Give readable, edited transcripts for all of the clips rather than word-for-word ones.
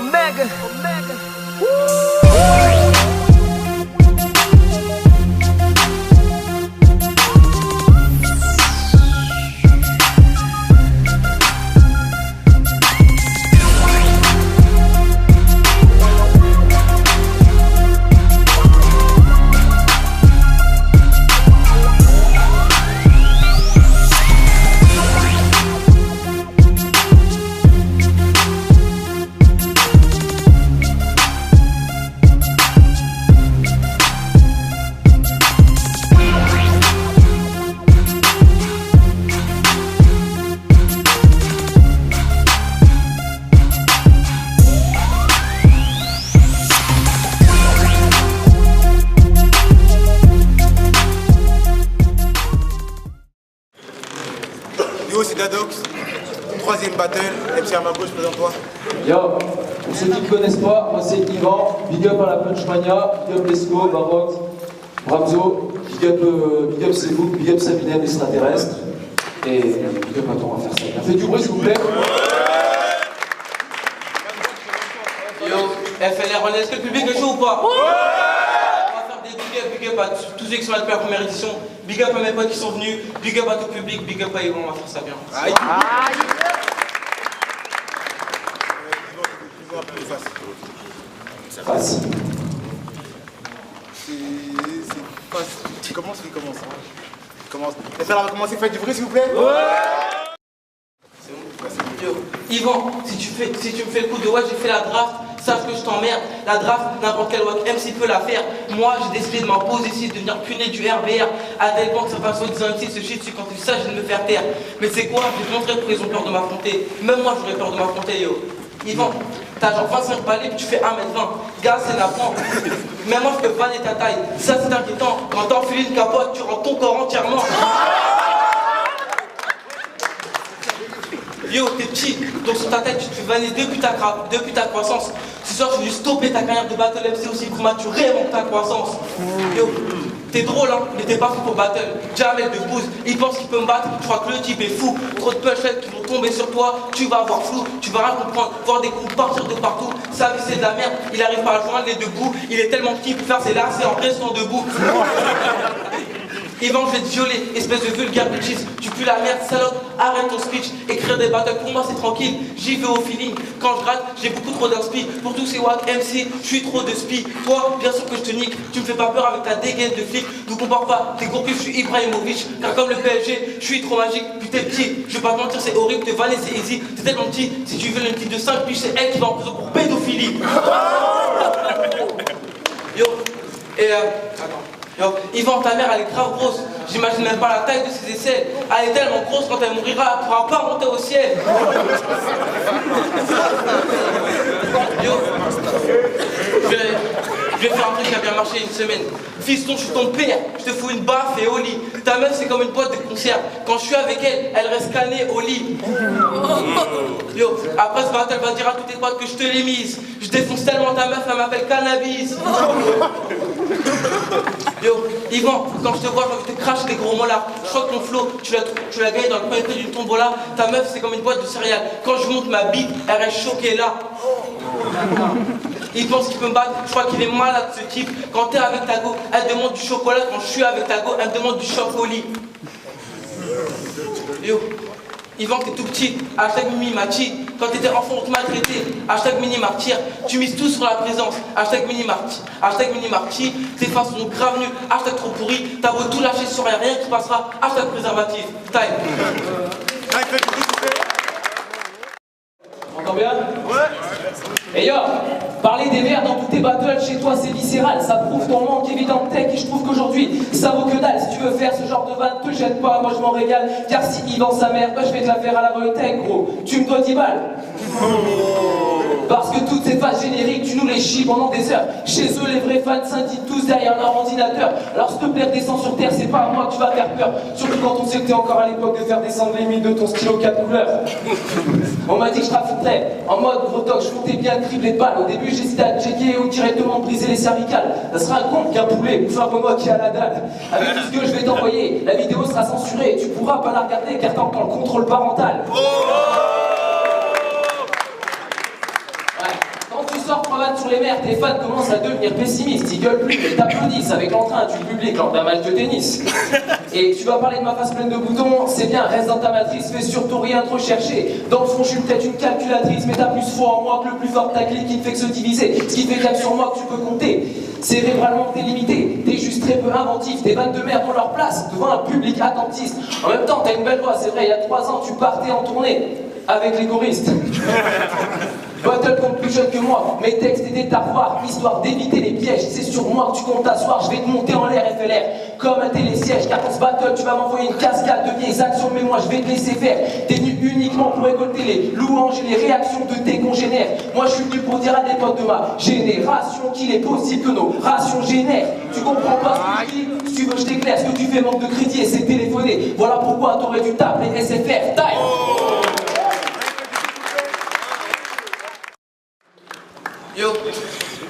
Omega. Yo, c'est Dadox, troisième battle, MC à ma gauche, présente-toi. Yo, pour ceux qui ne me connaissent pas, moi c'est Yvan, big up à la Punchmania, big up Lesco, Barox, Bramzo, big up Sebou, big up Sabinem, l'extraterrestre, et big up à toi, on va faire ça. Faites du bruit s'il vous plaît. Yo, FLR, est-ce que le public est chaud ou pas? On va faire des big up à tous ceux qui sont là depuis la première édition, big up à mes potes qui sont venus, big up à tout le public, big up à Yvon, on va faire ça bien. Aïe. Facile. C'est facile. Tu commences, il commence. Commence. FLR va commencer, faites du bruit s'il vous plaît. Yo, Yvan, si tu me fais le coup de ouais, j'ai fait la draft, sache que je t'emmerde. La draft, n'importe quel wack MC peut la faire. Moi, j'ai décidé de m'imposer ici, de devenir puné du RBR. À tel point que ça fasse disant MC se chie dessus quand il s'agit de me faire taire. Mais c'est quoi? Je vais te montrer qu'ils ont peur de m'affronter. Même moi, j'aurais peur de m'affronter, yo. Yvan, t'as genre 25 balais puis tu fais 1m20. Gars, c'est nappant. Même moi, je peux vanner ta taille. Ça, c'est inquiétant. Quand t'enfiles une capote, tu rends ton corps entièrement. Yo, t'es petit, donc sur ta tête, tu te fais vanner depuis ta croissance. Ce soir, je vais juste stopper ta carrière de battle MC aussi prématurément que ta croissance. Yo, t'es drôle, hein, mais t'es pas fou pour battle. Jamel de Booz, il pense qu'il peut me battre, je crois que le type est fou. Trop de punchlines qui vont tomber sur toi, tu vas avoir flou, tu vas rien comprendre, voir des coups partir de partout. Sa vie c'est de la merde, il arrive pas à joindre les deux bouts, il est tellement petit pour faire ses lacets en restant debout. Yvan, je vais te violer, espèce de vulgaire bitches. Tu pues la merde, salope, arrête ton speech. Écrire des battles, pour moi c'est tranquille, j'y vais au feeling. Quand je gratte, j'ai beaucoup trop d'inspi. Pour tous ces wack MC, je suis trop de spi. Toi, bien sûr que je te nique, tu me fais pas peur avec ta dégaine de flic. Nous compare pas, t'es gourcu, je suis Ibrahimovic. Car comme le PSG, je suis trop magique, puis t'es petit. Je vais pas te mentir, c'est horrible, te vanner c'est easy. T'es tellement petit, si tu veux une petite de 5 piges, c'est elle qui va en prison pour pédophilie. Yo, et attends. Yo, Yvan, ta mère elle est grave grosse, j'imagine même pas la taille de ses aisselles. Elle est tellement grosse quand elle mourira, elle pourra pas monter au ciel. Yo, je vais faire un truc qui a bien marché une semaine. Fiston, je suis ton père, je te fous une baffe et au lit. Ta meuf c'est comme une boîte de conserve, quand je suis avec elle, elle reste canée au lit. Yo, après ce battle, elle va dire à tous tes potes que je te l'ai mise. Je défonce tellement ta meuf, elle m'appelle cannabis. Yo, Yvan, quand je te vois, je te crache des gros molars. Je crois que ton flow, tu l'as gagné dans le premier prix d'une tombola. Ta meuf, c'est comme une boîte de céréales. Quand je monte ma bite, elle reste choquée là. Il pense qu'il peut me battre, je crois qu'il est malade ce type. Quand t'es avec ta go, elle demande du chocolat. Quand je suis avec ta go, elle me demande du chocolat. Yo, Yvan, t'es tout petit, hashtag Mimi Machi. Quand t'étais enfant, on te maltraitait, hashtag Mini Martyr. Tu mises tout sur la présence, hashtag Mini Marty. Tes faces sont grave nulles, hashtag trop pourri. T'as beau tout lâcher sur rien, rien qui passera, hashtag préservatif. Time. On entend bien? Ouais. Et yo, parler des merdes dans tous tes battles chez toi c'est viscéral. Ça prouve ton manque évident de tech et je trouve qu'aujourd'hui ça vaut que dalle. Si tu veux faire ce genre de vanne, te gêne pas, moi je m'en régale. Car si Yvan sa mère, bah je vais te la faire à la Wojtek gros. Tu me dois 10 balles. Parce que toutes ces phases génériques, tu nous les chies pendant des heures. Chez eux, les vrais fans s'indignent tous derrière leur ordinateur. Alors s'il te plaît, descends sur terre, c'est pas à moi que tu vas faire peur. Surtout quand on sait que t'es encore à l'époque de faire descendre les mines de ton stylo 4 couleurs. On m'a dit que je trafiquerais en mode gros toc, je comptais bien tripler de balles. Au début, j'hésitais à checker ou directement briser les cervicales. Ça sera un con qu'un poulet, ou un peu moi qui a la dalle. Avec tout ce que je vais t'envoyer, la vidéo sera censurée. Tu pourras pas la regarder car t'es encore le contrôle parental. éphémère, tes fans commencent à devenir pessimistes. Ils gueulent plus, mais t'applaudissent avec l'entrain du public lors d'un match de tennis. Et tu vas parler de ma face pleine de boutons, c'est bien, reste dans ta matrice, fais surtout rien trop chercher. Dans le fond, je suis peut-être une calculatrice, mais t'as plus foi en moi que le plus fort de ta clique qui ne fait que se diviser. Ce qui fait qu'il y a que sur moi que tu peux compter. Cérébralement délimité, t'es juste très peu inventif, tes vannes de merde ont leur place devant un public attentiste. En même temps, t'as une belle voix, c'est vrai, il y a 3 ans, tu partais en tournée avec les choristes. Battle contre plus jeune que moi, mes textes étaient à revoir, histoire d'éviter les pièges. C'est sur moi que tu comptes t'asseoir, je vais te monter en l'air FLR comme un télésiège. Car dans ce battle, tu vas m'envoyer une cascade de vieilles actions, mais moi je vais te laisser faire. T'es venu uniquement pour récolter les louanges et les réactions de tes congénères. Moi je suis venu pour dire à des potes de ma génération qu'il est possible que nos rations génèrent. Tu comprends pas ce que je dis? Si tu veux je t'éclaire, ce que tu fais manque de crédit et c'est téléphoner. Voilà pourquoi t'aurais dû t'appeler SFR. Time. Yo,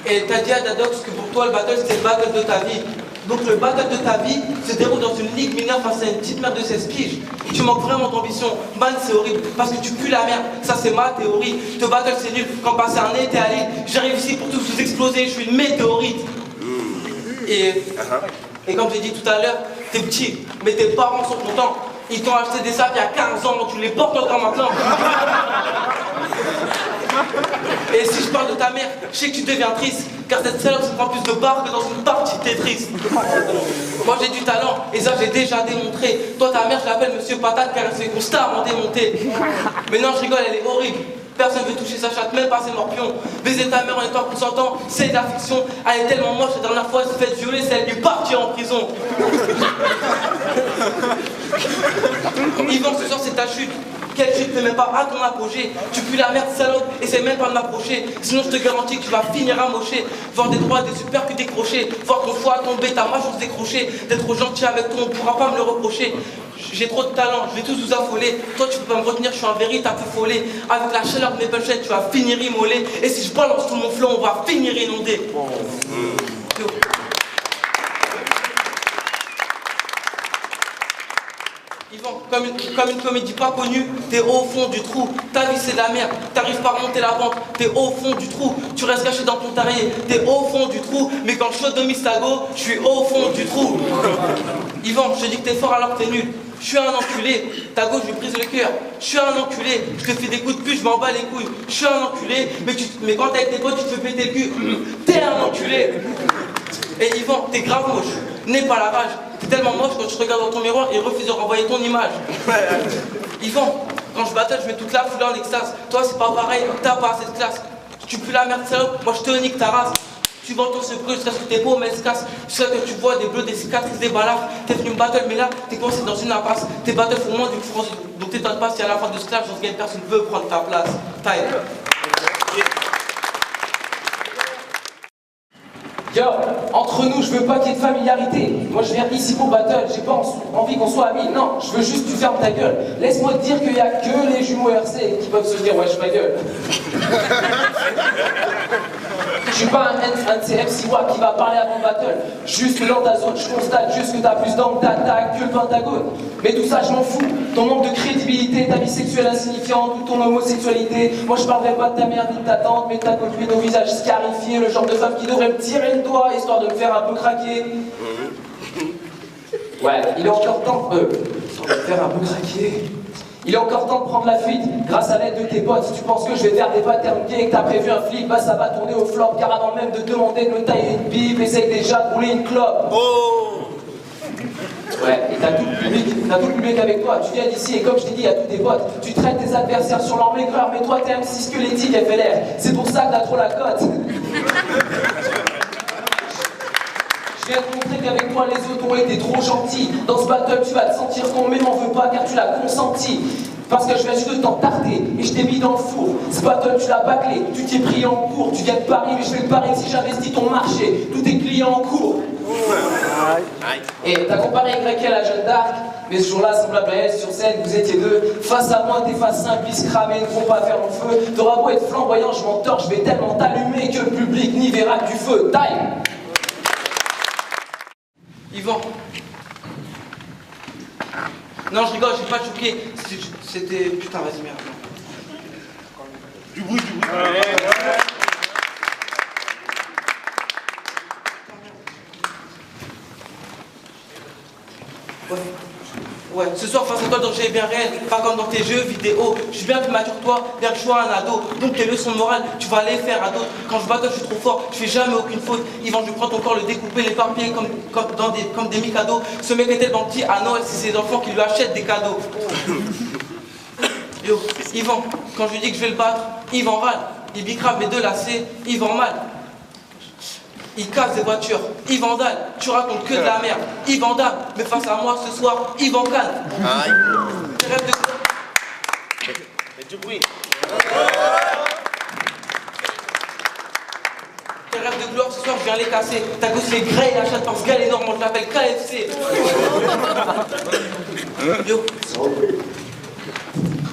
et t'as dit à Dadox que pour toi le battle c'était le battle de ta vie. Donc le battle de ta vie se déroule dans une ligue mineure face à une petite merde de 16 piges. Tu manques vraiment d'ambition. Man, c'est horrible parce que tu pues la merde. Ça c'est ma théorie. Te battle c'est nul. Quand passer un nez t'es allé. J'arrive ici pour tous vous exploser. Je suis une météorite. Et comme j'ai dit tout à l'heure, t'es petit, mais tes parents sont contents. Ils t'ont acheté des sacs il y a 15 ans, donc tu les portes encore maintenant. Et si je parle de ta mère, je sais que tu deviens triste, car cette salope se prend plus de barres que dans une partie Tetris. Moi j'ai du talent, et ça j'ai déjà démontré. Toi ta mère je l'appelle Monsieur Patate car elle s'est constamment démontée. Mais non je rigole, elle est horrible. Personne ne veut toucher sa chatte, même pas ses morpions. Baiser ta mère en étant consentant, c'est de la fiction. Elle est tellement moche, la dernière fois elle s'est fait violer, c'est elle qui est partie en prison. Yvan, ce soir c'est ta chute. Quelle chute n'est même pas à ton apogée. Tu pues la merde salope, essaie même pas de m'approcher. Sinon je te garantis que tu vas finir amoché. Voir des droits, des super que décrochés. Voir ton foie tomber, ta mâchoire se décrocher. D'être gentil avec toi, on pourra pas me le reprocher. J'ai trop de talent, je vais tous vous affoler. Toi tu peux pas me retenir, je suis un véritable follet. Avec la chaleur de mes punchlines, tu vas finir immolé. Et si je balance tout mon flow, on va finir inondé. Yvan, comme une comédie pas connue, t'es au fond du trou. Ta vie c'est de la merde, t'arrives pas à remonter la pente. T'es au fond du trou, tu restes caché dans ton terrier. T'es au fond du trou, mais quand je sodomie Stago, je suis au fond du trou. Yvan, je te dis que t'es fort alors que t'es nul. Je suis un enculé, ta gauche je lui brise le cœur. Je suis un enculé, je te fais des coups de pute, je m'en bats les couilles. Je suis un enculé, mais quand t'es avec tes potes, tu te fais péter le cul. T'es un enculé. Et Yvan, t'es grave moche, n'aie pas la rage. T'es tellement moche quand tu regardes dans ton miroir et refuses de renvoyer ton image. Yvan, quand je battle, je mets toute la foule en extase. Toi c'est pas pareil, t'as pas assez de classe. Tu pues la merde salope, moi je te nique ta race. Tu vends ton secret jusqu'à ce que tes beaux mais se cassent. Jusqu'à ce que tu vois des bleus, des cicatrices, des balafres. T'es venu me battle, mais là, t'es coincé dans une impasse. Tes battles font moins d'une France. Donc t'étonnes pas si à la fin de ce clash, dans ce game, personne veut prendre ta place. Taille. Yo, entre nous, je veux pas qu'il y ait de familiarité. Moi, je viens ici pour battle, j'ai pas envie qu'on soit amis. Non, je veux juste que tu fermes ta gueule. Laisse-moi te dire qu'il y a que les jumeaux RC qui peuvent se dire wesh ma gueule. Je suis pas un de ces MC WAP qui va parler avant battle. Juste dans ta zone, je constate juste que t'as plus d'angle d'attaque que le Pentagone. Mais tout ça, je m'en fous. Ton manque de crédibilité, ta vie sexuelle insignifiante ou ton homosexualité. Moi, je parlerai pas de ta mère ni de ta tante, mais de ta copine au visage scarifié, le genre de femme qui devrait me tirer le doigt histoire de me faire un peu craquer. Ouais, il est encore temps de me faire un peu craquer. Il est encore temps de prendre la fuite grâce à l'aide de tes potes. Si tu penses que je vais faire des patterns gays et que t'as prévu un flip, bah ça va tourner au flop. Car avant même de demander de me tailler une pipe, essaye déjà de rouler une clope. Ouais, et t'as tout le public avec toi. Tu viens d'ici et comme je t'ai dit à tous tes potes, tu traites tes adversaires sur leur maigreur, mais toi t'es un petit squelettique FLR. C'est pour ça que t'as trop la cote. Je viens te montrer qu'avec toi les autres ont été trop gentils. Dans ce battle tu vas te sentir con mais m'en veux pas car tu l'as consenti. Parce que je viens juste de t'en tarder et je t'ai mis dans le four. Ce battle tu l'as bâclé, tu t'es pris en cours. Tu viens de Paris mais je vais te parier que si j'investis ton marché, tous tes clients en cours. Et t'as comparé Y à la Jeanne d'Arc, mais ce jour-là, semblable à elle, sur scène, vous étiez deux. Face à moi, tes faces simples, ils se crament, ne vont pas faire mon feu. T'auras beau être flamboyant, je m'entorche, je vais tellement t'allumer que le public n'y verra que du feu. Time. Yvan. Non, je rigole, j'ai pas choqué. C'était... Putain, vas-y, merde. Du bruit. Ouais, ce soir face à toi le danger est bien réel, pas comme dans tes jeux vidéo. Je suis bien plus mature que toi, bien que je sois un ado. Donc tes leçons de morale, tu vas les faire à d'autres. Quand je battle, je suis trop fort, je fais jamais aucune faute. Yvan, je prends ton corps, le découper, l'éparpiller comme des micados. Ce mec est tellement petit, à Noël, c'est ses enfants qui lui achètent des cadeaux. Yo, Yvan, quand je lui dis que je vais le battre, Yvan râle. Il bicrave mes deux lacets, Yvan mal. Il casse des voitures, il vandale, tu racontes que de la merde, il vandale, mais face à moi ce soir, il van calme. Tes rêves de... Mais du bruit. Tes rêves de gloire ce soir, je viens les casser. Ta gosse est grey, la chatte parce qu'elle est énorme, je l'appelle KFC. Yo.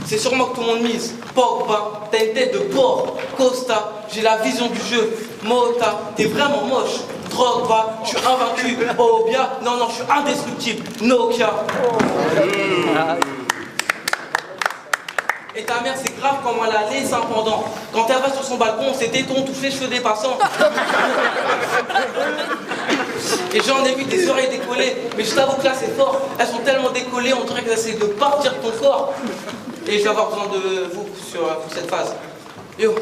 C'est sur moi que tout le monde mise. Pogba, t'as une tête de porc. Costa, j'ai la vision du jeu. Mota, t'es vraiment moche. Drogba, je suis invaincu. Obia, non, je suis indestructible. Nokia. Et ta mère, c'est grave comment elle a les seins pendant. Quand elle va sur son balcon, ses tétons touchent les cheveux des passants. Et j'en ai vu des oreilles décollées, mais je t'avoue que là c'est fort. Elles sont tellement décollées, on dirait qu'elles essaient de partir de ton corps. Et je vais avoir besoin de vous pour cette phase. Yo,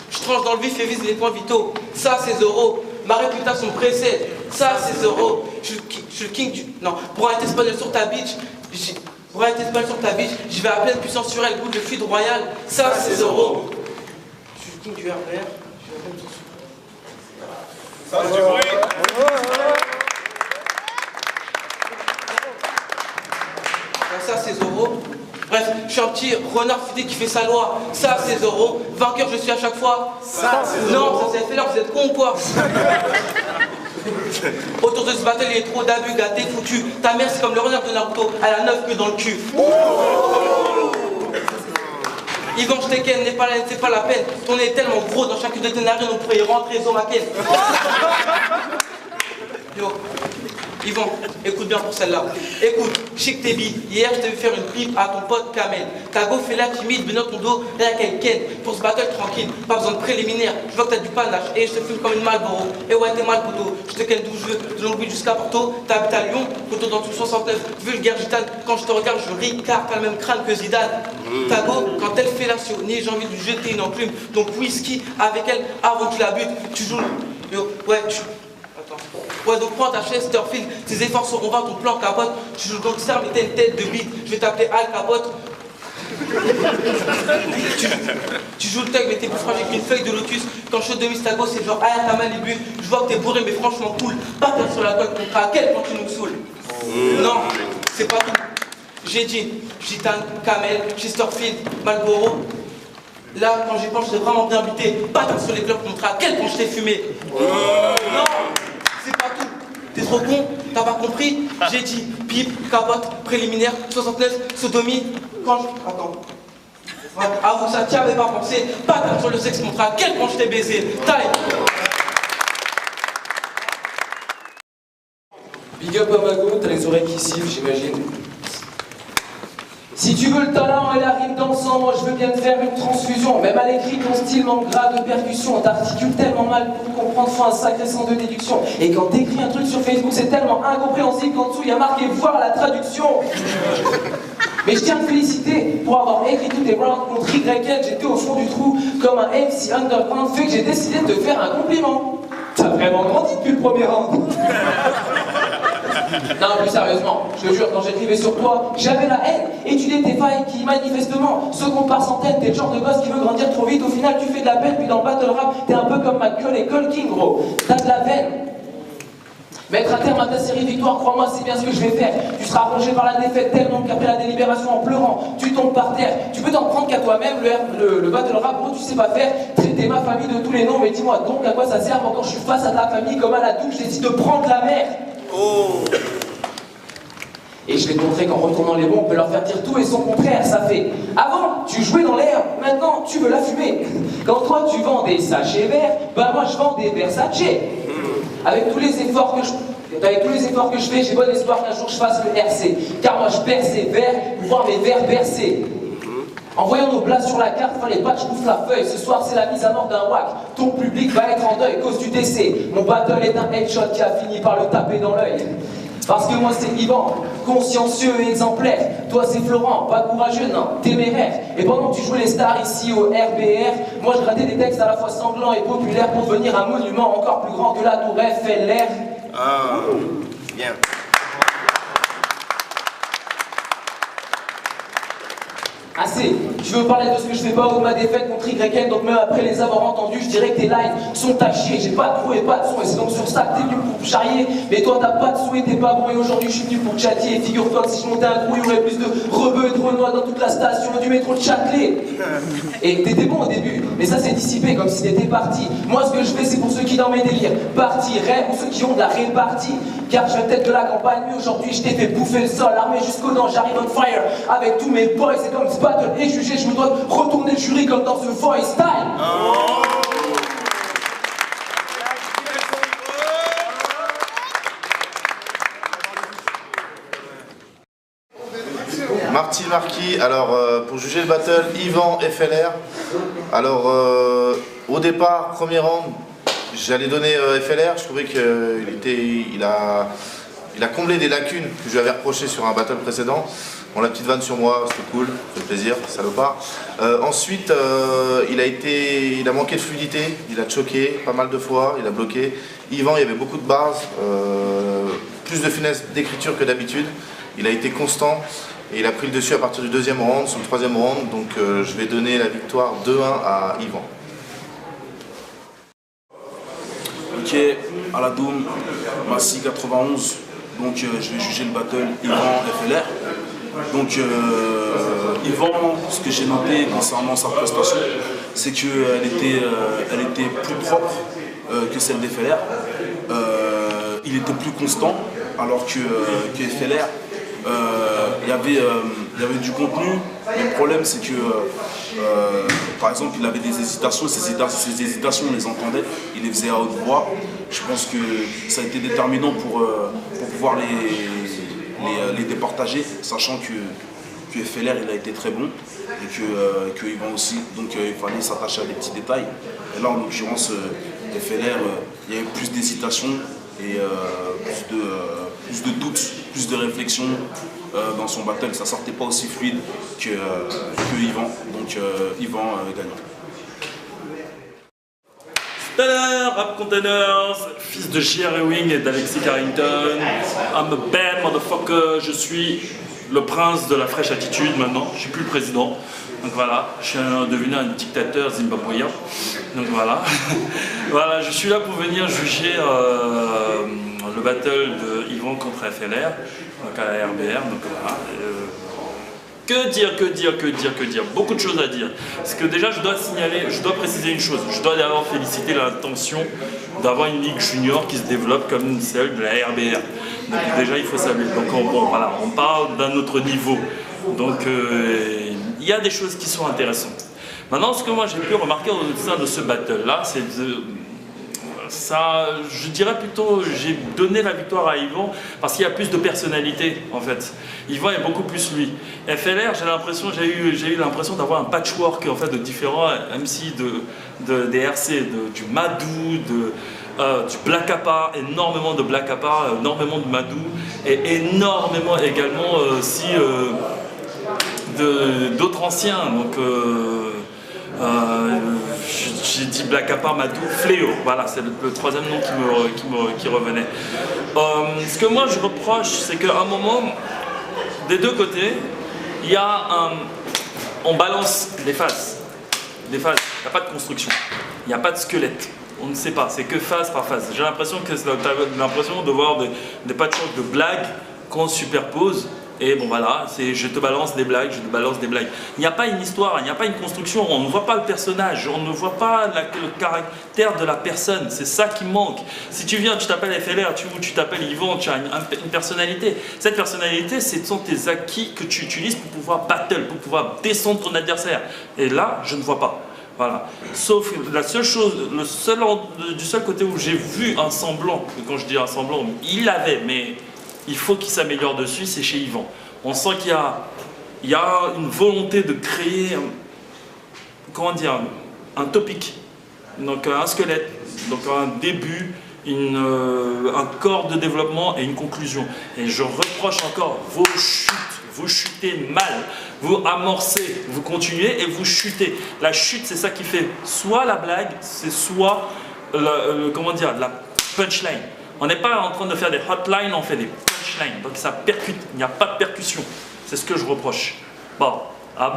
je tranche dans le vif et vise les points vitaux. Ça c'est Zoro. Ma réputation précède. Ça c'est Zoro. Je suis le king du... Non, pour un espagnol sur ta bitch, je vais à pleine puissance sur elle, goût de fluide royal. Ça c'est Zoro. Je suis le king du RBR. Ça c'est du bruit. Ça c'est Zoro. Bref, je suis un petit renard futé qui fait sa loi. Ça c'est Zoro. Vainqueur je suis à chaque fois. Ça c'est Zoro. Non, ça c'est FLR, vous êtes con ou quoi? Autour de ce battle il y a trop d'abus, gâté, foutu. Ta mère c'est comme le renard de Naruto, elle a 9 queues dans le cul. Yvan, je t'équenne, c'est pas la peine. On est tellement gros dans chacune de tes narines, on pourrait y rentrer Zomaken. Yo, Yvan, écoute bien pour celle-là. Écoute, chic tes billes. Hier, je t'ai vu faire une pipe à ton pote Kamel. Ta go fait la timide, mais dans ton dos, rien qu'elle ken. Pour ce battle tranquille, pas besoin de préliminaire. Je vois que t'as du panache et je te fume comme une Marlboro. Et ouais, t'es mal poteau. Je te ken d'où je veux, de Longbuy jusqu'à Porto. T'habites à Lyon, poteau dans tout 69. Vulgaire gitane, quand je te regarde, je ris car t'as le même crâne que Zidane. Ta go, quand elle fait la sionnie, j'ai envie de lui jeter une enclume. Donc whisky avec elle avant que tu la butes. Tu joues. Yo, ouais, ouais, donc prends ta chaise, Turfield, tes efforts seront vains, ton plan capote. Tu joues le gangster, mais t'as une tête de bite. Je vais t'appeler Al Capote. tu joues le tag, mais t'es plus fragile qu'une feuille de lotus. Quand je te demi ta go, c'est genre Ayat ta Malibu. Je vois que t'es bourré, mais franchement cool. Pas perdre sur la colle contre à quel point tu nous saoules. Non, c'est pas tout. J'ai dit Gitane, Kamel, Chesterfield, Marlboro. Là, quand j'y pense, je t'ai vraiment bien buté. Pas perdre sur les clubs contre à quel point je t'ai fumé. Non, c'est pas tout. T'es trop con, t'as pas compris. J'ai dit pipe, capote, préliminaire, 69, sodomie. Quand je... Attends. Ouais, avoue ça, t'y avais pas pensé. Pas perdre sur le sexe contre à quel point je t'ai baisé. Taille. Big up à Mago, t'as les oreilles qui sifflent, j'imagine. Si tu veux le talent et la rime dans le sang, moi je veux bien te faire une transfusion. Même à l'écrit, ton style manque grave de percussion. T'articules tellement mal pour comprendre, faut un sacré sens de déduction. Et quand t'écris un truc sur Facebook, c'est tellement incompréhensible qu'en dessous il y a marqué voir la traduction. Mais je tiens à te féliciter pour avoir écrit tous tes rounds contre YN. J'étais au fond du trou comme un MC underground, fait que j'ai décidé de te faire un compliment. T'as vraiment grandi depuis le premier round. Non, plus sérieusement, je te jure, quand j'écrivais sur toi, j'avais la haine. Étudier tes failles qui, manifestement, se comptent par centaines. T'es le genre de gosse qui veut grandir trop vite. Au final, tu fais de la peine, puis dans le battle rap, t'es un peu comme McCall et Cole King, gros. T'as de la veine. Mettre un terme à ta série victoire, crois-moi, c'est bien ce que je vais faire. Tu seras rongé par la défaite tellement qu'après la délibération en pleurant, tu tombes par terre. Tu peux t'en prendre qu'à toi-même, le battle rap, gros, tu sais pas faire. Traiter ma famille de tous les noms, mais dis-moi donc à quoi ça sert quand je suis face à ta famille comme à la douche, j'essaie de prendre la mer. Oh. Et je vais te montrer qu'en retournant les bons, on peut leur faire dire tout et son contraire, ça fait. Avant, tu jouais dans l'air, maintenant tu veux la fumer. Quand toi tu vends des sachets verts, bah moi je vends des Versace. Avec tous les efforts que je fais, j'ai bon espoir qu'un jour je fasse le RC. Car moi je persévère pour voir mes vers bercer. En voyant nos blagues sur la carte, fallait pas que je bouffe la feuille. Ce soir c'est la mise à mort d'un wack. Ton public va être en deuil cause du décès. Mon battle est un headshot qui a fini par le taper dans l'œil. Parce que moi c'est Yvan, consciencieux et exemplaire. Toi c'est Florent, pas courageux, non, téméraire. Et pendant que tu jouais les stars ici au RBR, moi je grattais des textes à la fois sanglants et populaires pour devenir un monument encore plus grand que la tour Eiffel. Ah, bien. Assez, je veux parler de ce que je fais pas ou de ma défaite contre YN, donc même après les avoir entendus, je dirais que tes lines sont tachées. J'ai pas de crew et pas de son, et c'est donc sur ça que t'es venu pour charrier. Mais toi t'as pas de sou et t'es pas bon, et aujourd'hui je suis venu pour chatter. Et figure-toi que si je montais un crew, il y aurait plus de rebeux et de renois dans toute la station du métro de Châtelet. Et t'étais bon au début, mais ça s'est dissipé comme si t'étais parti. Moi ce que je fais c'est pour ceux qui dans mes délires partiraient, ou ceux qui ont de la répartie. Car je viens peut-être de la campagne, mais aujourd'hui je t'ai fait bouffer le sol, armé jusqu'aux dents, j'arrive on fire avec tous mes boys, c'est comme ce battle est jugé, je me dois retourner le jury comme dans The Voice Style. Marty Marquis, alors pour juger le battle, Yvan FLR. Alors au départ, premier round, j'allais donner FLR, je trouvais qu'il a comblé des lacunes que je lui avais reprochées sur un battle précédent. Bon, la petite vanne sur moi, c'était cool, ça fait plaisir, salopard. Ensuite, il a manqué de fluidité, il a choqué pas mal de fois, il a bloqué. Yvan, il y avait beaucoup de bars, plus de finesse d'écriture que d'habitude. Il a été constant et il a pris le dessus à partir du deuxième round, son troisième round. Donc je vais donner la victoire 2-1 à Yvan. Ok, à la Doom, Massy 91, donc je vais juger le battle Yvan FLR. Donc Yvan, ce que j'ai noté concernant sa prestation, c'est qu'elle était plus propre que celle d'FLR. Il était plus constant, alors que FLR, il y avait du contenu. Le problème c'est que par exemple il avait des hésitations, ces hésitations on les entendait, il les faisait à haute voix. Je pense que ça a été déterminant pour pouvoir les départager, sachant que FLR il a été très bon et que Yvan aussi, donc il fallait s'attacher à des petits détails. Et là en l'occurrence FLR, il y avait plus d'hésitation et plus de doutes, plus de réflexion dans son battle. Ça sortait pas aussi fluide que Yvan, donc Yvan gagnant. Tada, Rap Containers, fils de J.R. Ewing et d'Alexis Carrington. I'm a bad motherfucker, je suis le prince de la fraîche attitude maintenant, je suis plus le président. Donc voilà, je suis devenu un dictateur zimbabwéen. Donc voilà. Voilà, je suis là pour venir juger le battle de Yvan contre FLR, donc à la RBR. Donc voilà. Que dire, beaucoup de choses à dire. Parce que déjà je dois préciser une chose, je dois d'abord féliciter l'intention d'avoir une ligue junior qui se développe comme celle de la RBR. Donc déjà il faut saluer, donc voilà, on parle d'un autre niveau. Donc il y a des choses qui sont intéressantes. Maintenant ce que moi j'ai pu remarquer au sein de ce battle là, c'est ça, je dirais plutôt, j'ai donné la victoire à Yvan parce qu'il y a plus de personnalité en fait. Yvan est beaucoup plus lui. FLR, j'ai eu l'impression d'avoir un patchwork en fait de différents MC des RC, du Madou, du Black Appa, énormément de Black Appa, énormément de Madou et énormément également aussi d'autres anciens. Donc j'ai dit Black Appa, Madou, Fléau, voilà, c'est le troisième nom qui revenait. Ce que moi je reproche, c'est qu'à un moment, des deux côtés, il y a on balance des phases, il n'y a pas de construction, il n'y a pas de squelette, on ne sait pas, c'est que phase par phase. J'ai l'impression que tu as l'impression de voir des patchworks de blagues qu'on superpose. Et bon voilà, je te balance des blagues, je te balance des blagues. Il n'y a pas une histoire, il n'y a pas une construction, on ne voit pas le personnage, on ne voit pas le caractère de la personne, c'est ça qui manque. Si tu viens, tu t'appelles FLR, tu t'appelles Yvan, tu as une personnalité. Cette personnalité, ce sont tes acquis que tu utilises pour pouvoir battle, pour pouvoir descendre ton adversaire. Et là, je ne vois pas. Voilà. Sauf la seule chose, du seul côté où j'ai vu un semblant, et quand je dis un semblant, il l'avait, mais il faut qu'il s'améliore dessus, c'est chez Yvan. On sent qu'il y a une volonté de créer, comment dire, un topic, donc un squelette, donc un début un corps de développement et une conclusion. Et je reproche encore vos chutes. Vous chutez mal, vous amorcez, vous continuez et vous chutez. La chute, c'est ça qui fait soit la blague, c'est soit comment dire, la punchline. On n'est pas en train de faire des hotlines, on fait des punchlines. Donc ça percute, il n'y a pas de percussion. C'est ce que je reproche. Bon,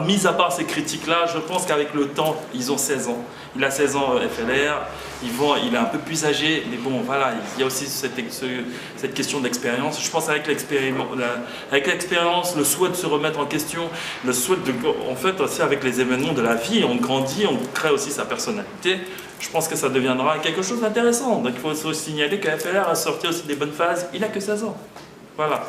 mis à part ces critiques-là, je pense qu'avec le temps, ils ont 16 ans. Il a 16 ans FLR, il est un peu plus âgé, mais bon, voilà, il y a aussi cette question d'expérience. Je pense qu'avec l'expérience, le souhait de se remettre en question, le souhait de, en fait, aussi avec les événements de la vie, on grandit, on crée aussi sa personnalité. Je pense que ça deviendra quelque chose d'intéressant. Donc il faut aussi signaler que FLR a sorti aussi des bonnes phases. Il n'a que 16 ans. Voilà.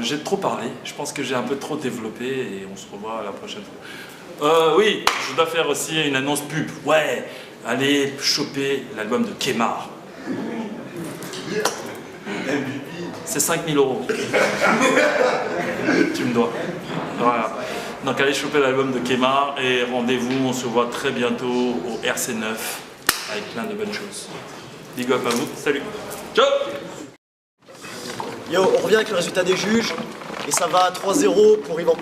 J'ai trop parlé. Je pense que j'ai un peu trop développé et on se revoit la prochaine fois. Oui, je dois faire aussi une annonce pub. Ouais, allez choper l'album de Kemar. C'est 5 000 €. Tu me dois. Voilà. Donc allez choper l'album de Kemar et rendez-vous, on se voit très bientôt au RC9 avec plein de bonnes choses. Big up à vous, salut. Ciao. Yo, on revient avec le résultat des juges et ça va 3-0 pour Yvan.